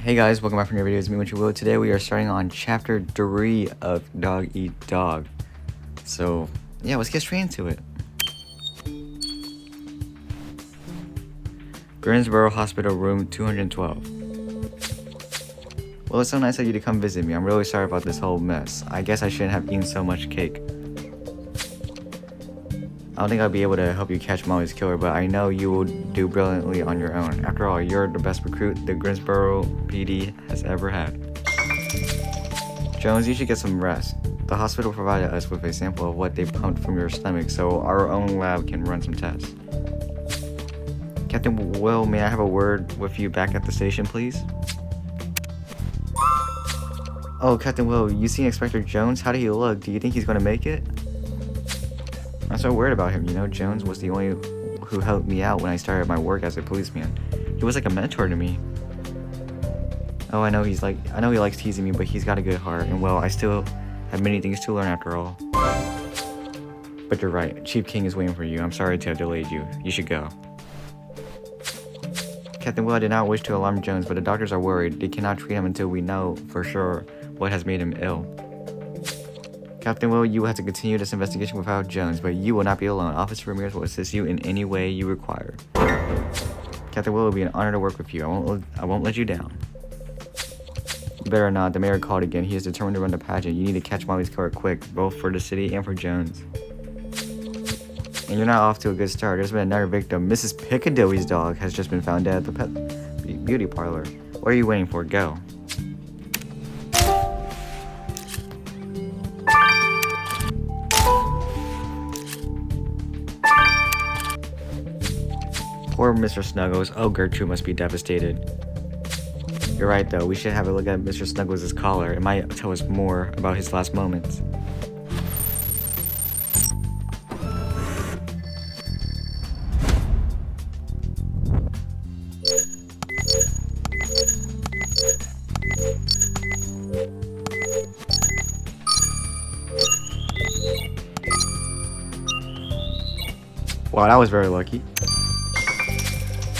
Hey guys, welcome back for another video. It's me, What You Will. Today we are starting on chapter 3 of Dog Eat Dog. So, yeah, let's get straight into it. Greensboro Hospital, room 212. Well, it's so nice of you to come visit me. I'm really sorry about this whole mess. I guess I shouldn't have eaten so much cake. I don't think I'll be able to help you catch Molly's killer, but I know you will do brilliantly on your own. After all, you're the best recruit the Greensboro PD has ever had. Jones, you should get some rest. The hospital provided us with a sample of what they pumped from your stomach, so our own lab can run some tests. Captain Will, may I have a word with you back at the station, please? Oh, Captain Will, you seen Inspector Jones? How did he look? Do you think he's gonna make it? I'm so worried about him, you know. Jones was the only who helped me out when I started my work as a policeman. He was like a mentor to me. Oh, I know he likes teasing me, but he's got a good heart, and well, I still have many things to learn after all. But you're right, Chief King is waiting for you. I'm sorry to have delayed you. You should go. Captain Will, I did not wish to alarm Jones, but the doctors are worried. They cannot treat him until we know for sure what has made him ill. Captain Will, you will have to continue this investigation without Jones, but you will not be alone. Officer Ramirez will assist you in any way you require. Captain Will, it will be an honor to work with you. I won't let you down. You better not. The mayor called again. He is determined to run the pageant. You need to catch Molly's killer quick, both for the city and for Jones. And you're not off to a good start. There's been another victim. Mrs. Piccadilly's dog has just been found dead at the pet beauty parlor. What are you waiting for? Go. Poor Mr. Snuggles. Oh, Gertrude must be devastated. You're right, though. We should have a look at Mr. Snuggles' collar. It might tell us more about his last moments. Wow, that was very lucky.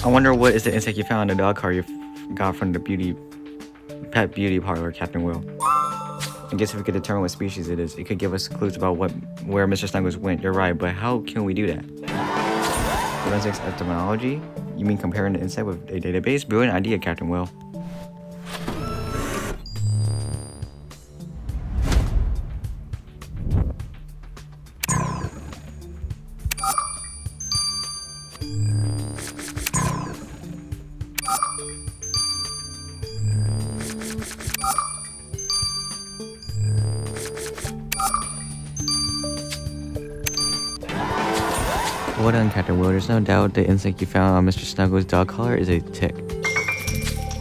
I wonder what is the insect you found in the dog car you got from the pet beauty parlor, Captain Will. I guess if we could determine what species it is, it could give us clues about where Mr. Snuggles went. You're right, but how can we do that? Forensics etymology? You mean comparing the insect with a database? Brilliant idea, Captain Will. Well done, Captain Will. There's no doubt the insect you found on Mr. Snuggles' dog collar is a tick.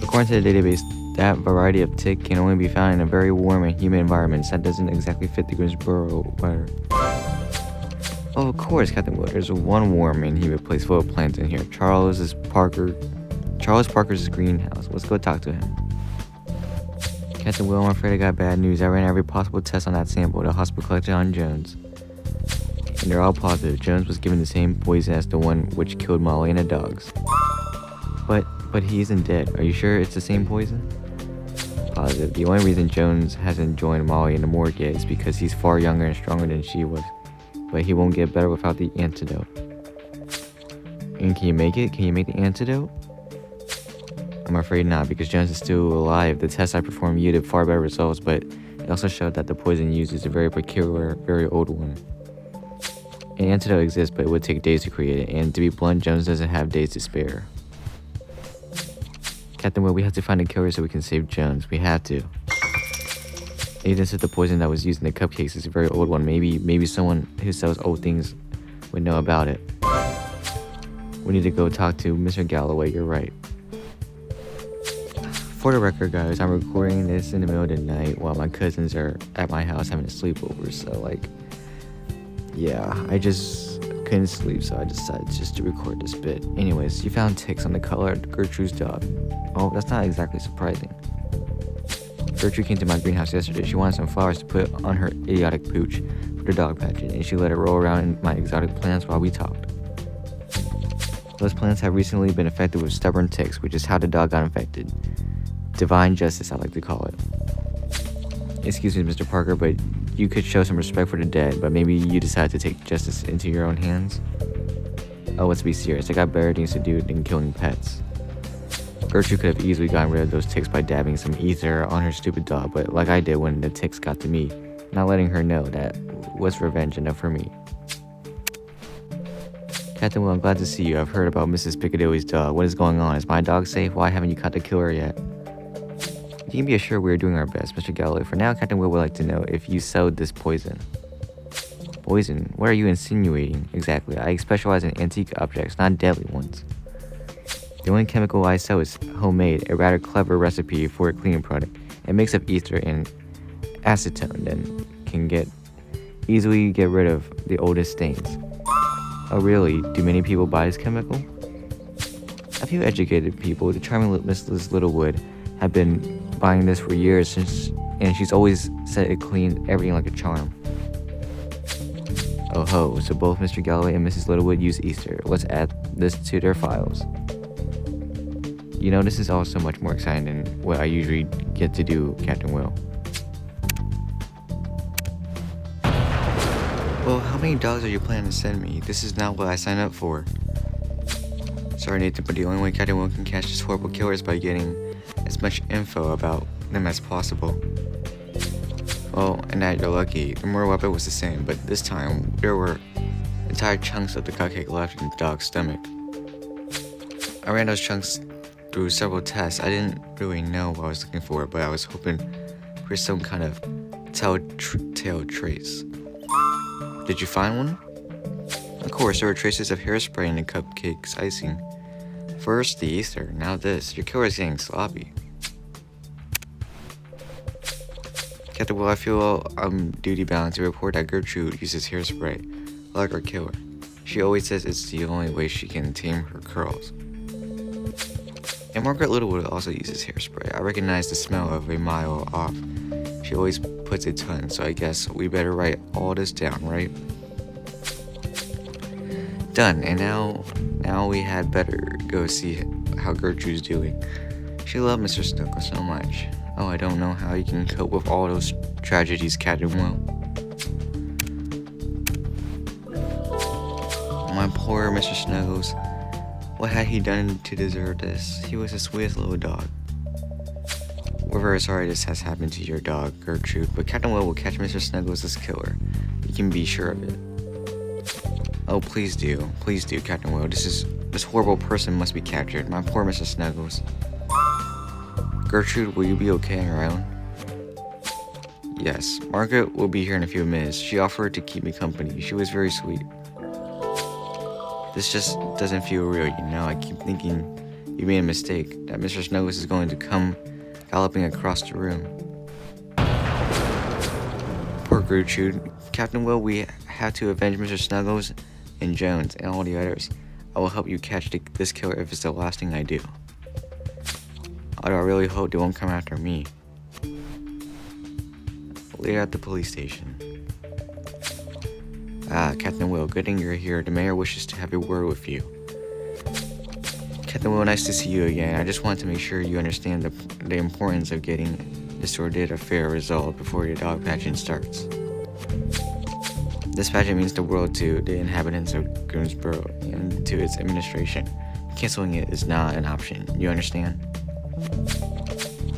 According to the database, that variety of tick can only be found in a very warm and humid environments. That doesn't exactly fit the Greensboro weather. Oh, of course, Captain Will. There's one warm and humid place full of plants in here. Charles Parker's greenhouse. Let's go talk to him. Captain Will, I'm afraid I got bad news. I ran every possible test on that sample the hospital collected on Jones. And they're all positive. Jones was given the same poison as the one which killed Molly and the dogs. But he isn't dead. Are you sure it's the same poison? Positive. The only reason Jones hasn't joined Molly in the morgue yet is because he's far younger and stronger than she was. But he won't get better without the antidote. And can you make it? Can you make the antidote? I'm afraid not, because Jones is still alive. The tests I performed yielded far better results, but it also showed that the poison used is a very peculiar, very old one. An antidote exists, but it would take days to create it, and to be blunt, Jones doesn't have days to spare. Captain Will, we have to find a killer so we can save Jones. We have to. Even if the poison that was used in the cupcakes is a very old one, maybe someone who sells old things would know about it. We need to go talk to Mr. Galloway, you're right. For the record, guys, I'm recording this in the middle of the night while my cousins are at my house having a sleepover, so yeah, I just couldn't sleep, so I decided just to record this bit. Anyways, you found ticks on the collar of Gertrude's dog. Oh, that's not exactly surprising. Gertrude came to my greenhouse yesterday. She wanted some flowers to put on her idiotic pooch for the dog pageant, and she let it roll around in my exotic plants while we talked. Those plants have recently been infected with stubborn ticks, which is how the dog got infected. Divine justice, I like to call it. Excuse me, Mr. Parker, but you could show some respect for the dead, but maybe you decide to take justice into your own hands? Oh, let's be serious. I got better things to do than killing pets. Gertrude could have easily gotten rid of those ticks by dabbing some ether on her stupid dog, but like I did when the ticks got to me, not letting her know that was revenge enough for me. Captain Will, I'm glad to see you. I've heard about Mrs. Piccadilly's dog. What is going on? Is my dog safe? Why haven't you caught the killer yet? You can be assured we are doing our best, Mr. Galloway. For now, Captain Will would like to know if you sowed this poison. Poison? What are you insinuating? Exactly. I specialize in antique objects, not deadly ones. The only chemical I sell is homemade, a rather clever recipe for a cleaning product. It makes up ether and acetone, then can easily get rid of the oldest stains. Oh really? Do many people buy this chemical? A few educated people, the charming Mrs. Littlewood, have been buying this for years and she's always said it cleaned everything like a charm. Oh ho, so both Mr. Galloway and Mrs. Littlewood use ether. Let's add this to their files. You know, this is all so much more exciting than what I usually get to do, Captain Will. Well, how many dogs are you planning to send me? This is not what I signed up for. Sorry, Nathan, but the only way Captain Will can catch this horrible killer is by getting as much info about them as possible. Well, and that you're lucky. The murder weapon was the same, but this time there were entire chunks of the cupcake left in the dog's stomach. I ran those chunks through several tests. I didn't really know what I was looking for, but I was hoping for some kind of telltale trace. Did you find one? Of course, there were traces of hairspray in the cupcake's icing. First the ether, now this. Your killer is getting sloppy. Captain Will, I feel I'm duty-bound to report that Gertrude uses hairspray, like our killer. She always says it's the only way she can tame her curls. And Margaret Littlewood also uses hairspray. I recognize the smell of a mile off. She always puts a ton, so I guess we better write all this down, right? Done, and now we had better go see how Gertrude's doing. She loved Mr. Snuggles so much. Oh, I don't know how you can cope with all those tragedies, Captain Will. My poor Mr. Snuggles. What had he done to deserve this? He was the sweetest little dog. We're very sorry this has happened to your dog, Gertrude, but Captain Will catch Mr. Snuggles' killer. You can be sure of it. Oh, please do, Captain Will. This horrible person must be captured. My poor Mr. Snuggles. Gertrude, will you be okay on your own? Yes, Margaret will be here in a few minutes. She offered to keep me company. She was very sweet. This just doesn't feel real, you know. I keep thinking you made a mistake, that Mr. Snuggles is going to come galloping across the room. Poor Gertrude. Captain Will, we have to avenge Mr. Snuggles and Jones and all the others. I will help you catch this killer if it's the last thing I do. Although I really hope they won't come after me. Later at the police station. Captain Will, good thing you're here. The mayor wishes to have a word with you. Captain Will, nice to see you again. I just wanted to make sure you understand the importance of getting this sordid affair resolved before your dog pageant starts. This pageant means the world to the inhabitants of Grimsboro and to its administration. Canceling it is not an option. You understand?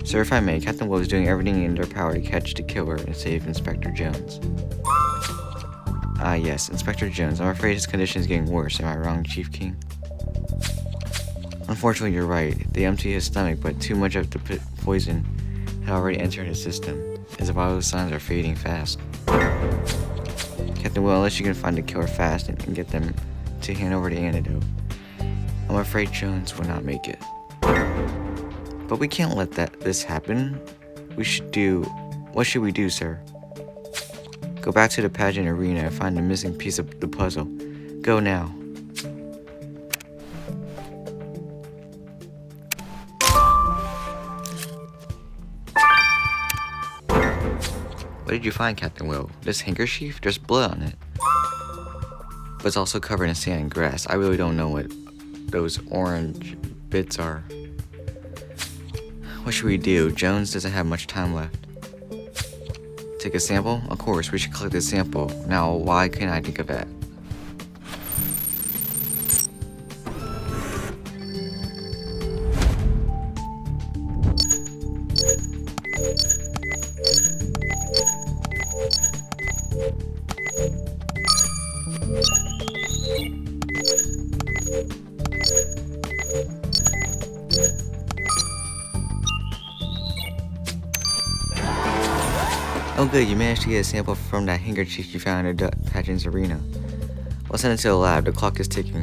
Sir, if I may, Captain Will is doing everything in their power to catch the killer and save Inspector Jones. Yes, Inspector Jones. I'm afraid his condition is getting worse. Am I wrong, Chief King? Unfortunately, you're right. They emptied his stomach, but too much of the poison had already entered his system. His vital signs are fading fast. Captain Will, unless you can find the killer fast and get them to hand over the antidote, I'm afraid Jones will not make it. But we can't let this happen. What should we do, sir? Go back to the pageant arena and find the missing piece of the puzzle. Go now. What did you find, Captain Will? This handkerchief? There's blood on it. But it's also covered in sand and grass. I really don't know what those orange bits are. What should we do? Jones doesn't have much time left. Take a sample? Of course, we should collect the sample. Now, why can't I think of that? Oh good, you managed to get a sample from that handkerchief you found in the duck pageant's arena. We'll send it to the lab, the clock is ticking.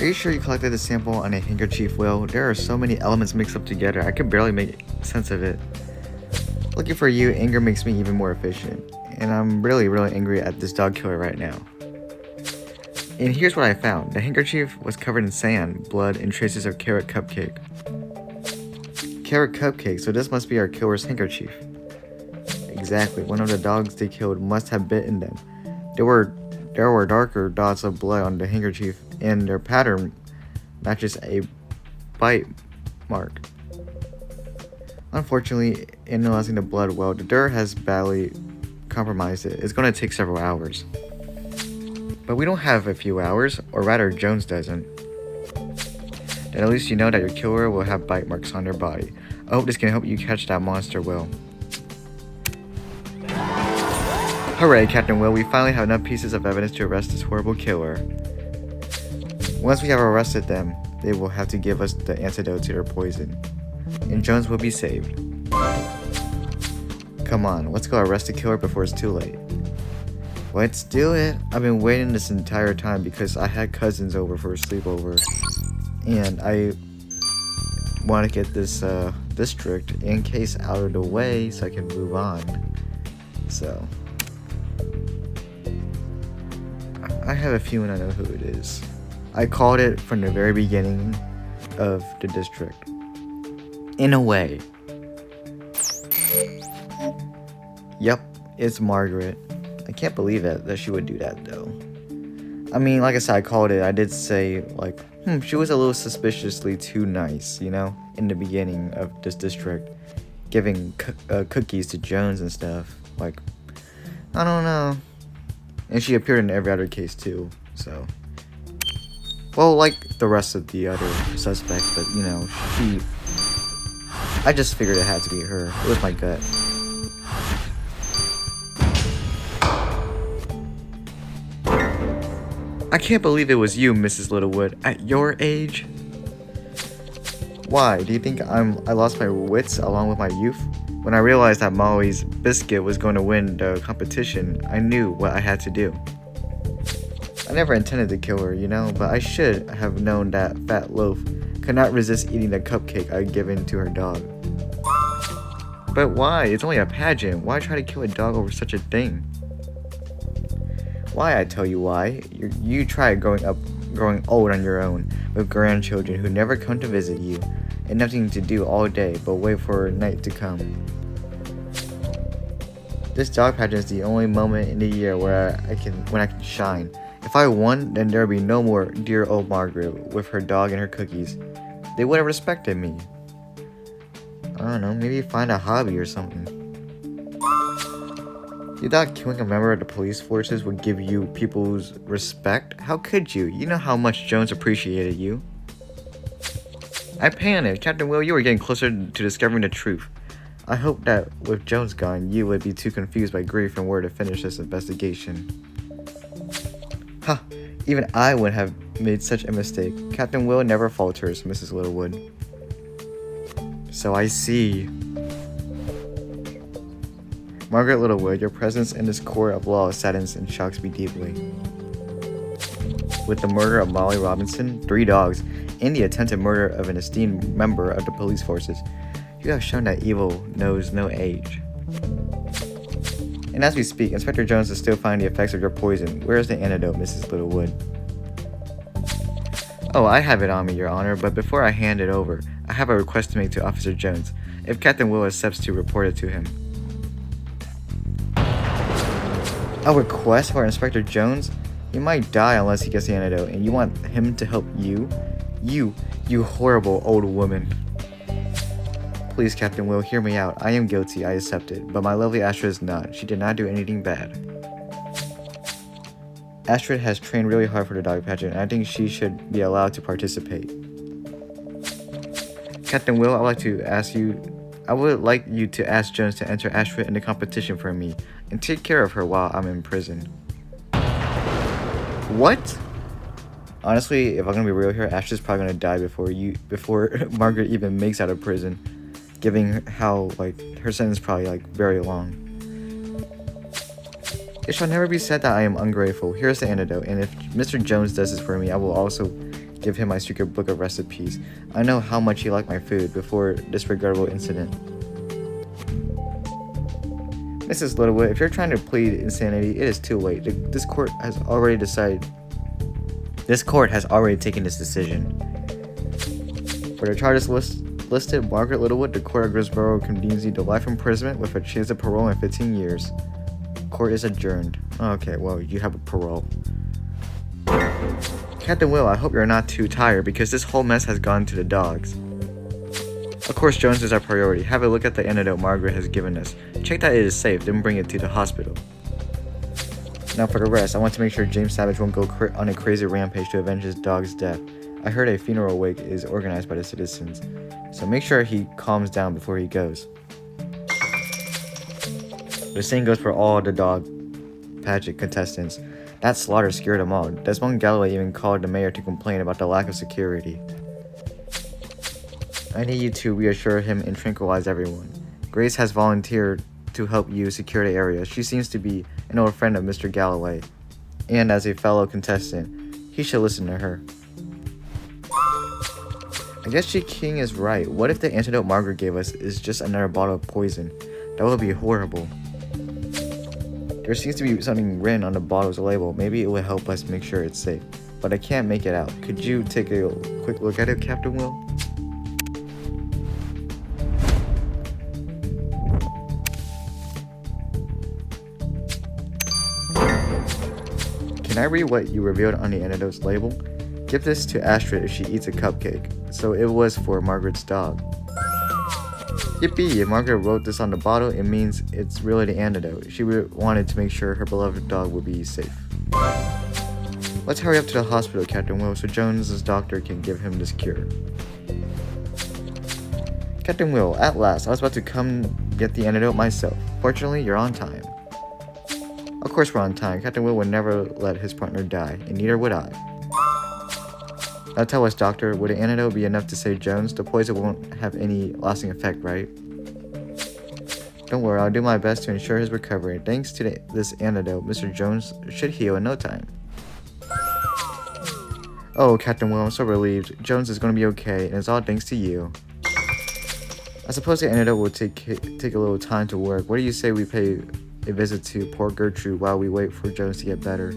Are you sure you collected the sample on a handkerchief, Will? There are so many elements mixed up together, I could barely make sense of it. Looking for you, anger makes me even more efficient. And I'm really angry at this dog killer right now. And here's what I found. The handkerchief was covered in sand, blood, and traces of carrot cupcake. Carrot cupcake, so this must be our killer's handkerchief. Exactly, one of the dogs they killed must have bitten them. There were darker dots of blood on the handkerchief, and their pattern matches a bite mark. Unfortunately, analyzing the blood well, the dirt has badly compromised it. It's going to take several hours. But we don't have a few hours, or rather Jones doesn't. Then at least you know that your killer will have bite marks on their body. I hope this can help you catch that monster, Will. Hooray, Captain Will, we finally have enough pieces of evidence to arrest this horrible killer. Once we have arrested them, they will have to give us the antidote to their poison. And Jones will be saved. Come on, let's go arrest the killer before it's too late. Let's do it. I've been waiting this entire time because I had cousins over for a sleepover. And I want to get this district and case out of the way so I can move on. So I have a feeling I know who it is. I called it from the very beginning of the district. In a way. Yep, it's Margaret. I can't believe it that she would do that though. I mean, like I said, I called it. I did say, like, she was a little suspiciously too nice, you know, in the beginning of this district. Giving cookies to Jones and stuff. Like, I don't know. And she appeared in every other case too, so. Well, like the rest of the other suspects, but, you know, I just figured it had to be her. It was my gut. I can't believe it was you, Mrs. Littlewood, at your age. Why? Do you think I lost my wits along with my youth? When I realized that Molly's biscuit was going to win the competition, I knew what I had to do. I never intended to kill her, you know, but I should have known that fat loaf could not resist eating the cupcake I'd given to her dog. But why? It's only a pageant. Why try to kill a dog over such a thing? Why, I tell you why. You try growing old on your own, with grandchildren who never come to visit you, and nothing to do all day but wait for night to come. This dog pageant is the only moment in the year when I can shine. If I won, then there would be no more dear old Margaret with her dog and her cookies. They would have respected me. I don't know, maybe find a hobby or something. You thought killing a member of the police forces would give you people's respect? How could you? You know how much Jones appreciated you. I panicked. Captain Will, you were getting closer to discovering the truth. I hope that with Jones gone, you would be too confused by grief and where to finish this investigation. Huh, even I would have made such a mistake. Captain Will never falters, Mrs. Littlewood. So I see. Margaret Littlewood, your presence in this court of law saddens and shocks me deeply. With the murder of Molly Robinson, 3 dogs, and the attempted murder of an esteemed member of the police forces, you have shown that evil knows no age. And as we speak, Inspector Jones is still finding the effects of your poison. Where is the antidote, Mrs. Littlewood? Oh, I have it on me, Your Honor, but before I hand it over, I have a request to make to Officer Jones, if Captain Will accepts to report it to him. A request for Inspector Jones? He might die unless he gets the antidote, and you want him to help you? You horrible old woman. Please, Captain Will, hear me out. I am guilty, I accept it, but my lovely Astrid is not. She did not do anything bad. Astrid has trained really hard for the dog pageant, and I think she should be allowed to participate. Captain Will, I would like you to ask Jones to enter Astrid in the competition for me, and take care of her while I'm in prison. What? Honestly, if I'm gonna be real here, Astrid's probably gonna die before Margaret even makes out of prison, given how her sentence is probably very long. It shall never be said that I am ungrateful. Here's the antidote, and if Mr. Jones does this for me, I will also give him my secret book of recipes. I know how much he liked my food before this regrettable incident. Mrs. Littlewood, if you're trying to plead insanity, it is too late. This court has already taken this decision. For the charges listed, Margaret Littlewood, the court of Grisborough condemns you to life imprisonment with a chance of parole in 15 years. Court is adjourned. Okay, well, you have a parole. Captain Will, I hope you're not too tired because this whole mess has gone to the dogs. Of course, Jones is our priority. Have a look at the antidote Margaret has given us. Check that it is safe, then bring it to the hospital. Now for the rest, I want to make sure James Savage won't go on a crazy rampage to avenge his dog's death. I heard a funeral wake is organized by the citizens, so make sure he calms down before he goes. The same goes for all the dog pageant contestants. That slaughter scared them all. Desmond Galloway even called the mayor to complain about the lack of security. I need you to reassure him and tranquilize everyone. Grace has volunteered to help you secure the area. She seems to be an old friend of Mr. Galloway, and as a fellow contestant, he should listen to her. I guess She King is right. What if the antidote Margaret gave us is just another bottle of poison? That would be horrible. There seems to be something written on the bottle's label. Maybe it will help us make sure it's safe, but I can't make it out. Could you take a quick look at it, Captain Will? Can I read what you revealed on the antidote's label? Give this to Astrid if she eats a cupcake. So it was for Margaret's dog. Yippee! If Margaret wrote this on the bottle, it means it's really the antidote. She wanted to make sure her beloved dog would be safe. Let's hurry up to the hospital, Captain Will, so Jones's doctor can give him this cure. Captain Will, at last, I was about to come get the antidote myself. Fortunately, you're on time. Of course we're on time. Captain Will would never let his partner die, and neither would I. Now tell us, Doctor, would an antidote be enough to save Jones? The poison won't have any lasting effect, right? Don't worry, I'll do my best to ensure his recovery. Thanks to this antidote, Mr. Jones should heal in no time. Oh, Captain Will, I'm so relieved. Jones is going to be okay, and it's all thanks to you. I suppose the antidote will take a little time to work. What do you say we pay a visit to poor Gertrude while we wait for Jones to get better?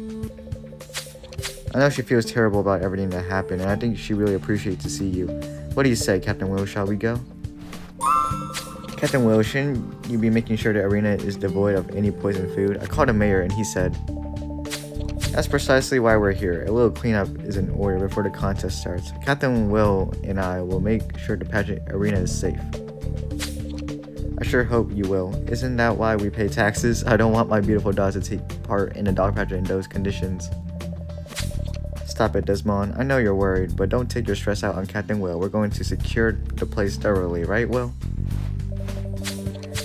I know she feels terrible about everything that happened, and I think she really appreciates to see you. What do you say, Captain Will? Shall we go? Captain Will, shouldn't you be making sure the arena is devoid of any poisoned food? I called the mayor, and he said, that's precisely why we're here. A little cleanup is in order before the contest starts. Captain Will and I will make sure the pageant arena is safe. I sure hope you will. Isn't that why we pay taxes? I don't want my beautiful dog to take part in a dog pageant in those conditions. Stop it, Desmond. I know you're worried, but don't take your stress out on Captain Will. We're going to secure the place thoroughly, right, Will?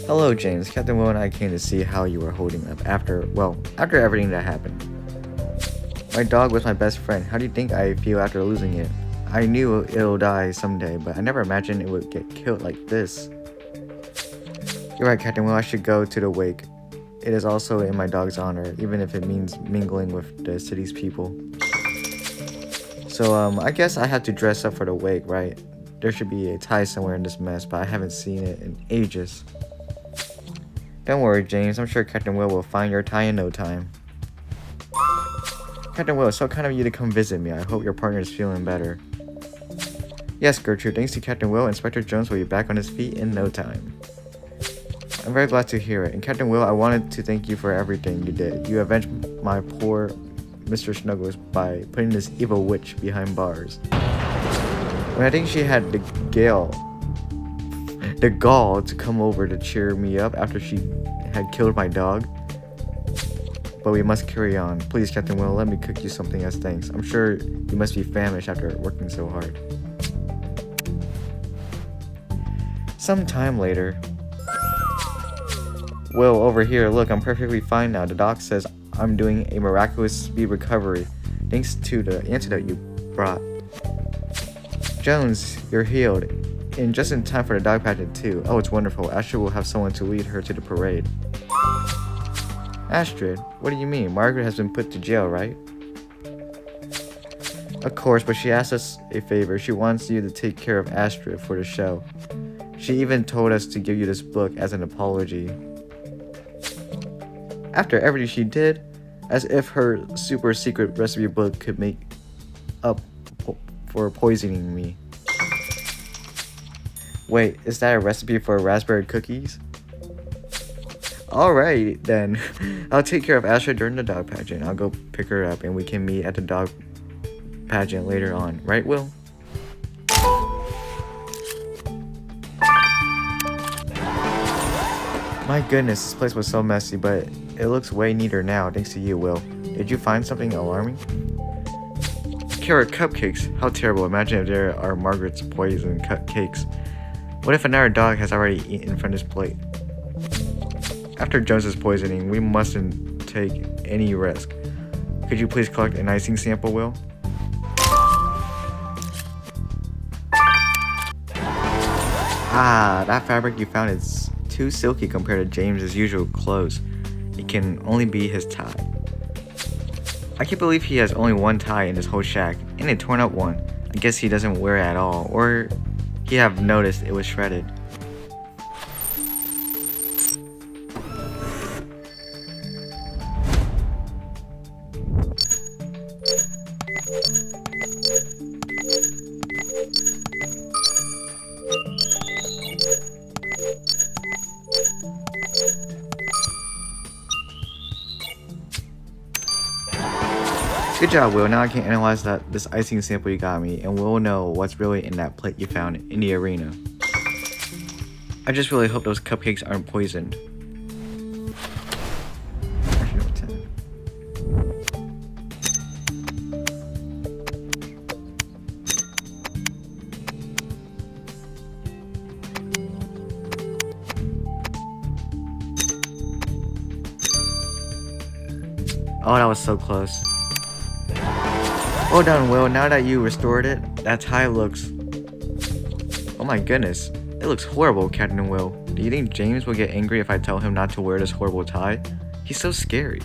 Hello, James. Captain Will and I came to see how you were holding up after everything that happened. My dog was my best friend. How do you think I feel after losing it? I knew it'll die someday, but I never imagined it would get killed like this. You're right, Captain Will. I should go to the wake. It is also in my dog's honor, even if it means mingling with the city's people. So, I guess I have to dress up for the wake, right? There should be a tie somewhere in this mess, but I haven't seen it in ages. Don't worry, James. I'm sure Captain Will find your tie in no time. Captain Will, it's so kind of you to come visit me. I hope your partner is feeling better. Yes, Gertrude. Thanks to Captain Will, Inspector Jones will be back on his feet in no time. I'm very glad to hear it. And Captain Will, I wanted to thank you for everything you did. You avenged my poor Mr. Snuggles by putting this evil witch behind bars. When I think she had the gale the gall to come over to cheer me up after she had killed my dog. But we must carry on. Please, Captain Will, let me cook you something as thanks. I'm sure you must be famished after working so hard. Some time later. Will, over here, look, I'm perfectly fine now. The doc says I'm doing a miraculous speed recovery thanks to the antidote you brought. Jones, you're healed. And just in time for the dog pageant too. Oh, it's wonderful. Astrid will have someone to lead her to the parade. Astrid? What do you mean? Margaret has been put to jail, right? Of course, but she asked us a favor. She wants you to take care of Astrid for the show. She even told us to give you this book as an apology. After everything she did, as if her super secret recipe book could make up for poisoning me. Wait, is that a recipe for raspberry cookies? Alright then, I'll take care of Astrid during the dog pageant. I'll go pick her up and we can meet at the dog pageant later on. Right, Will? My goodness, this place was so messy, but it looks way neater now thanks to you, Will. Did you find something alarming? Carrot cupcakes? How terrible. Imagine if there are Margaret's poison cupcakes. What if another dog has already eaten from this plate? After Jones's poisoning, we mustn't take any risk. Could you please collect an icing sample, Will? Ah, that fabric you found is too silky compared to James's usual clothes. It can only be his tie. I can't believe he has only one tie in this whole shack, and a torn up one. I guess he doesn't wear it at all, or he have noticed it was shredded. Good job, Will. Now I can analyze this icing sample you got me, and we'll know what's really in that plate you found in the arena. I just really hope those cupcakes aren't poisoned. Oh, that was so close. Well done, Will. Now that you restored it, that tie looks... Oh my goodness. It looks horrible, Captain Will. Do you think James will get angry if I tell him not to wear this horrible tie? He's so scary.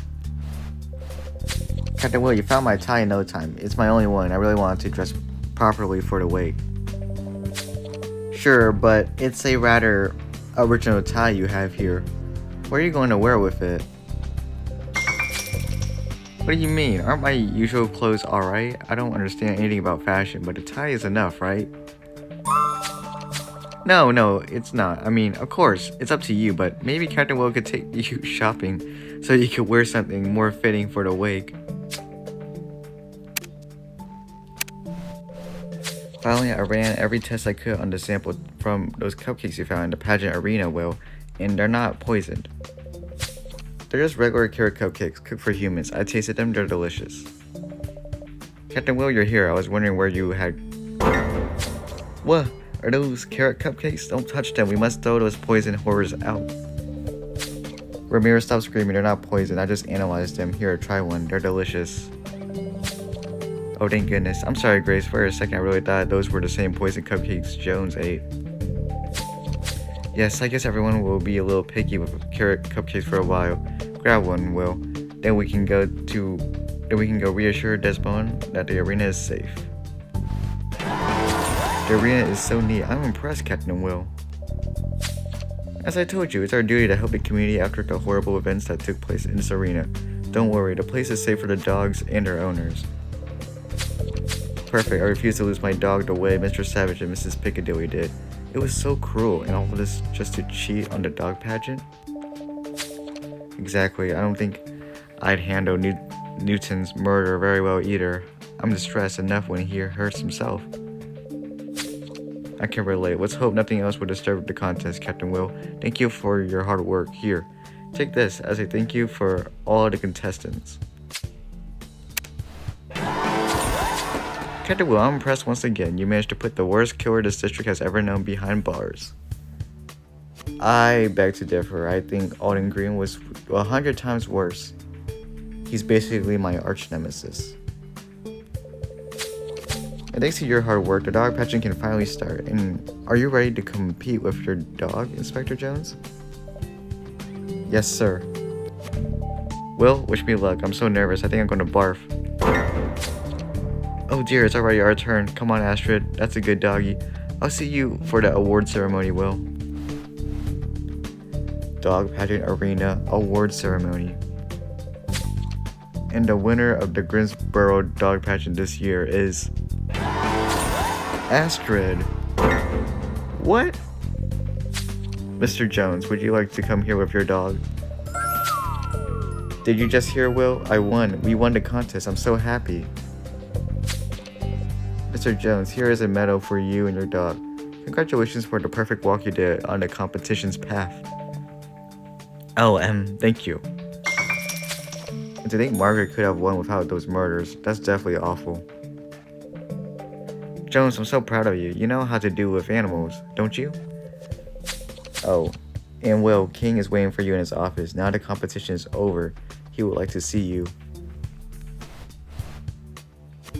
Captain Will, you found my tie in no time. It's my only one. I really wanted to dress properly for the wake. Sure, but it's a rather original tie you have here. What are you going to wear with it? What do you mean? Aren't my usual clothes alright? I don't understand anything about fashion, but a tie is enough, right? No, it's not. I mean, of course, it's up to you, but maybe Captain Will could take you shopping so you could wear something more fitting for the wake. Finally, I ran every test I could on the sample from those cupcakes you found in the pageant arena, Will, and they're not poisoned. They're just regular carrot cupcakes cooked for humans. I tasted them, they're delicious. Captain Will, you're here. I was wondering where you had... What? Are those carrot cupcakes? Don't touch them. We must throw those poison horrors out. Ramiro, stop screaming. They're not poison. I just analyzed them. Here, try one. They're delicious. Oh, thank goodness. I'm sorry, Grace. For a second, I really thought those were the same poison cupcakes Jones ate. Yes, I guess everyone will be a little picky with carrot cupcakes for a while. Grab one, Will. Then we can go reassure Desmond that the arena is safe. The arena is so neat. I'm impressed, Captain Will. As I told you, it's our duty to help the community after the horrible events that took place in this arena. Don't worry, the place is safe for the dogs and their owners. Perfect. I refuse to lose my dog the way Mr. Savage and Mrs. Piccadilly did. It was so cruel, and all of this just to cheat on the dog pageant? Exactly. I don't think I'd handle Newton's murder very well either. I'm distressed enough when he hurts himself. I can relate. Let's hope nothing else will disturb the contest, Captain Will. Thank you for your hard work. Here, take this as a thank you for all the contestants. Captain Will, I'm impressed once again. You managed to put the worst killer this district has ever known behind bars. I beg to differ. I think Alden Green was 100 times worse. He's basically my arch nemesis. And thanks to your hard work, the dog patching can finally start. And are you ready to compete with your dog, Inspector Jones? Yes, sir. Will, wish me luck. I'm so nervous. I think I'm gonna barf. Oh dear, it's already our turn. Come on, Astrid. That's a good doggy. I'll see you for the award ceremony, Will. Dog Pageant Arena Award Ceremony. And the winner of the Greensboro Dog Pageant this year is... Astrid. What? Mr. Jones, would you like to come here with your dog? Did you just hear, Will? I won. We won the contest. I'm so happy. Mr. Jones, here is a medal for you and your dog. Congratulations for the perfect walk you did on the competition's path. Oh, thank you. And to think Margaret could have won without those murders, that's definitely awful. Jones, I'm so proud of you. You know how to do with animals, don't you? Oh, and Will, King is waiting for you in his office. Now the competition is over. He would like to see you.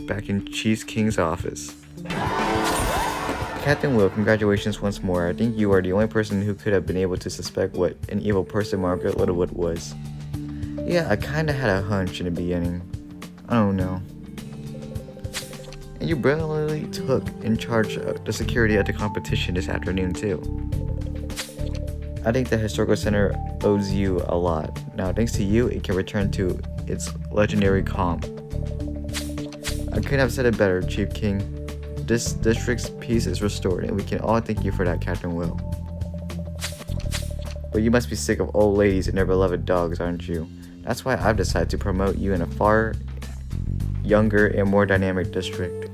Back in Chief King's office. Captain Will, congratulations once more. I think you are the only person who could have been able to suspect what an evil person Margaret Littlewood was. Yeah, I kinda had a hunch in the beginning. I don't know. And you brilliantly took in charge of the security at the competition this afternoon too. I think the Historical Center owes you a lot. Now, thanks to you, it can return to its legendary calm. I couldn't have said it better, Chief King. This district's peace is restored, and we can all thank you for that, Captain Will. But you must be sick of old ladies and their beloved dogs, aren't you? That's why I've decided to promote you in a far younger and more dynamic district.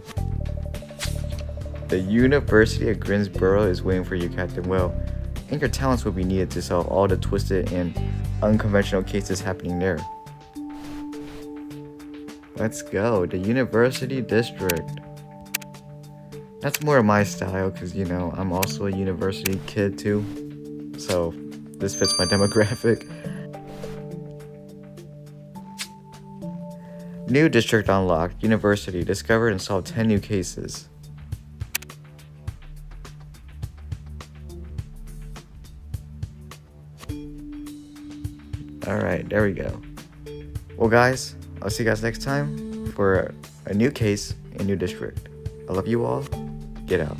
The University of Greensboro is waiting for you, Captain Will, and your talents will be needed to solve all the twisted and unconventional cases happening there. Let's go, the University District. That's more of my style because, you know, I'm also a university kid too, so this fits my demographic. New district unlocked. University discovered and solved 10 new cases. Alright, there we go. Well guys, I'll see you guys next time for a new case in new district. I love you all. Get out.